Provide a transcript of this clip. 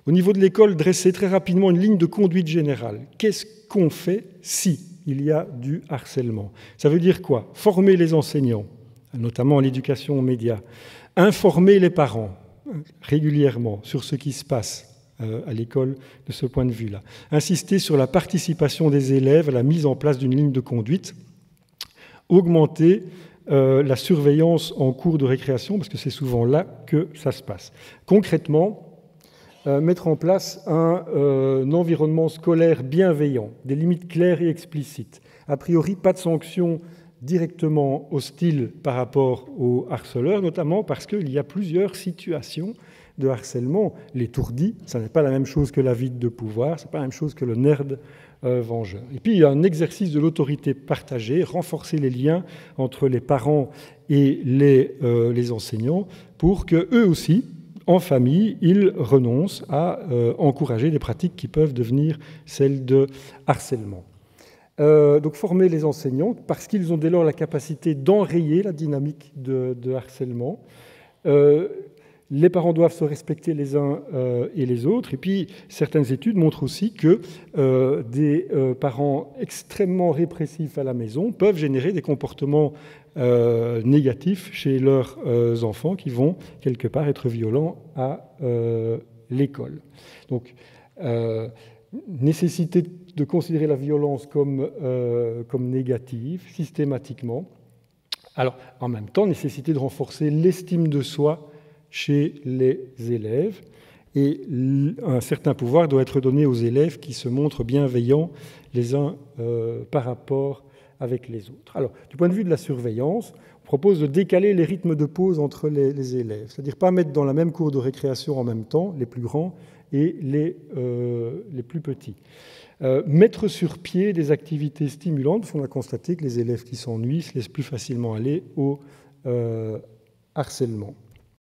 Au niveau de l'école, dresser très rapidement une ligne de conduite générale. Qu'est-ce qu'on fait si il y a du harcèlement? Ça veut dire quoi? Former les enseignants, notamment en l'éducation aux médias. Informer les parents régulièrement sur ce qui se passe à l'école de ce point de vue-là. Insister sur la participation des élèves à la mise en place d'une ligne de conduite. Augmenter la surveillance en cours de récréation, parce que c'est souvent là que ça se passe. Concrètement, mettre en place un environnement scolaire bienveillant, des limites claires et explicites. A priori, pas de sanctions directement hostiles par rapport aux harceleurs, notamment parce qu'il y a plusieurs situations de harcèlement. L'étourdi, ça n'est pas la même chose que la vide de pouvoir, c'est pas la même chose que le nerd vengeur. Et puis il y a un exercice de l'autorité partagée, renforcer les liens entre les parents et les enseignants pour qu'eux aussi, en famille, ils renoncent à encourager des pratiques qui peuvent devenir celles de harcèlement. Donc former les enseignants, parce qu'ils ont dès lors la capacité d'enrayer la dynamique de harcèlement. Les parents doivent se respecter les uns et les autres. Et puis, certaines études montrent aussi que des parents extrêmement répressifs à la maison peuvent générer des comportements négatifs chez leurs enfants qui vont, quelque part, être violents à l'école. Donc, nécessité de considérer la violence comme négative, systématiquement. Alors, en même temps, nécessité de renforcer l'estime de soi chez les élèves. Et un certain pouvoir doit être donné aux élèves qui se montrent bienveillants les uns par rapport avec les autres. Alors, du point de vue de la surveillance, on propose de décaler les rythmes de pause entre les élèves, c'est-à-dire pas mettre dans la même cour de récréation en même temps les plus grands et les plus petits. Mettre sur pied des activités stimulantes, parce qu'on a constaté que les élèves qui s'ennuient se laissent plus facilement aller au harcèlement.